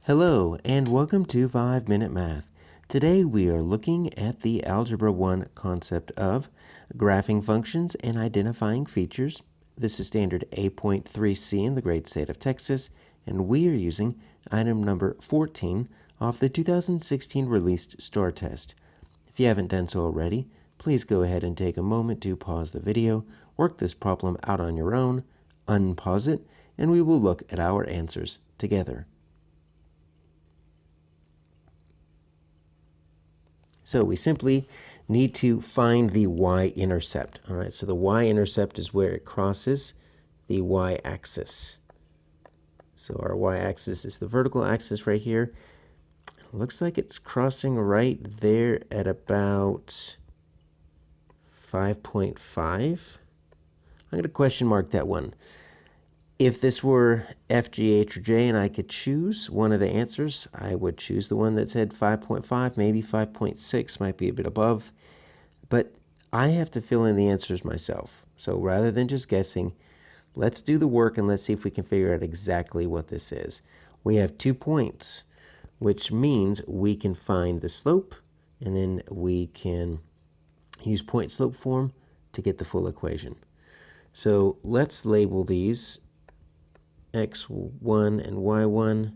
Hello and welcome to 5-Minute Math. Today we are looking at the Algebra 1 concept of graphing functions and identifying features. This is standard A.3C in the great state of Texas, and we are using item number 14 off the 2016 released STAAR test. If you haven't done so already, please go ahead and take a moment to pause the video, work this problem out on your own, unpause it, and we will look at our answers together. So we simply need to find the y-intercept. All right, so the y-intercept is where it crosses the y-axis. So our y-axis is the vertical axis right here. It looks like it's crossing right there at about 5.5. I'm going to question mark that one. If this were F, G, H, or J and I could choose one of the answers, I would choose the one that said 5.5, maybe 5.6 might be a bit above. But I have to fill in the answers myself. So rather than just guessing, let's do the work and let's see if we can figure out exactly what this is. We have 2 points, which means we can find the slope, and then we can use point-slope form to get the full equation. So let's label these x1 and y1,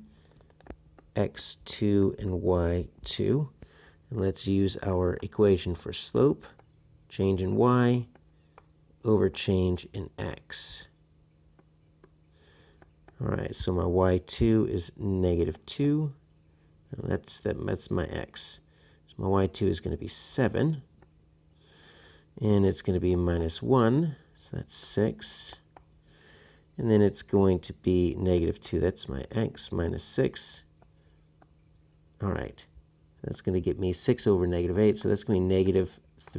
x2 and y2. And let's use our equation for slope, change in y over change in x. All right, so my y2 is -2. That's my x. So my y2 is going to be 7. And it's going to be -1, so that's 6. And then it's going to be -2. That's my x minus 6. All right. That's going to get me 6 over -8. So that's going to be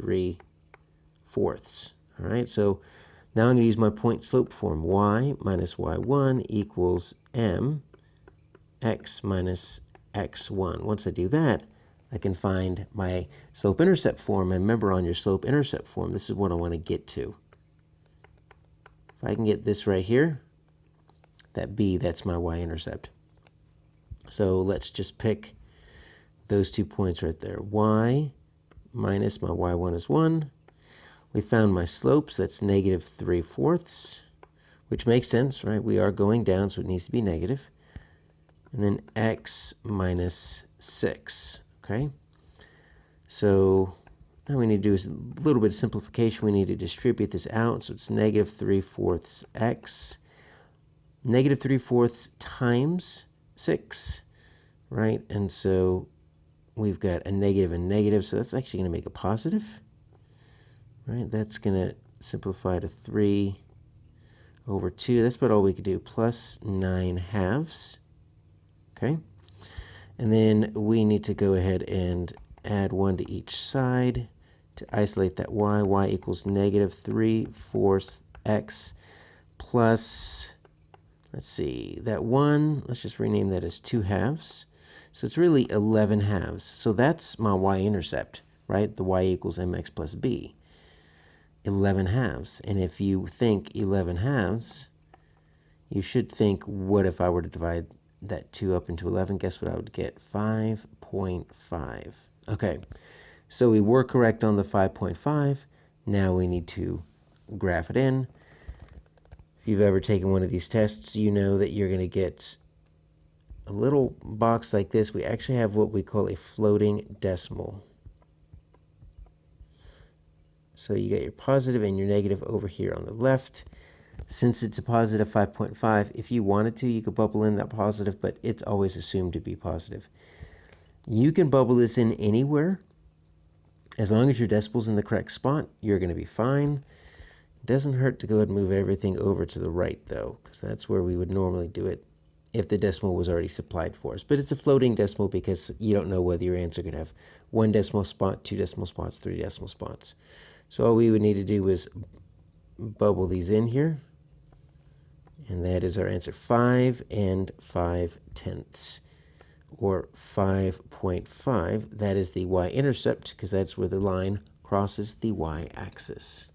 -3/4. All right. So now I'm going to use my point slope form. Y minus y1 equals m x minus x1. Once I do that, I can find my slope intercept form. And remember, on your slope intercept form, this is what I want to get to. If I can get this right here, that B, that's my y-intercept. So let's just pick those 2 points right there. Y minus my y1 is 1. We found my slopes, that's -3/4, which makes sense, right? We are going down, so it needs to be negative. And then x minus 6, okay? So now we need to do is a little bit of simplification. We need to distribute this out, so it's -3/4 x. -3/4 times 6, right? And so we've got a negative and negative, so that's actually going to make a positive, right? That's going to simplify to 3/2. That's about all we could do, plus 9/2, okay? And then we need to go ahead and add 1 to each side to isolate that y. Y equals -3/4 x plus, let's see, that 1, let's just rename that as 2/2. So it's really 11/2. So that's my y-intercept, right? The y equals mx plus b. 11/2. And if you think 11/2, you should think, what if I were to divide that 2 up into 11? Guess what I would get? 5.5. Okay, so we were correct on the 5.5. Now we need to graph it in. If you've ever taken one of these tests, you know that you're going to get a little box like this. We actually have what we call a floating decimal. So you get your positive and your negative over here on the left. Since it's a positive 5.5, if you wanted to, you could bubble in that positive, but it's always assumed to be positive. You can bubble this in anywhere. As long as your decimal's in the correct spot, you're going to be fine. It doesn't hurt to go ahead and move everything over to the right, though, because that's where we would normally do it if the decimal was already supplied for us. But it's a floating decimal because you don't know whether your answer could have 1 decimal spot, 2 decimal spots, 3 decimal spots. So all we would need to do is bubble these in here. And that is our answer, 5 5/10, or 5.5. That is the y-intercept, because that's where the line crosses the y-axis.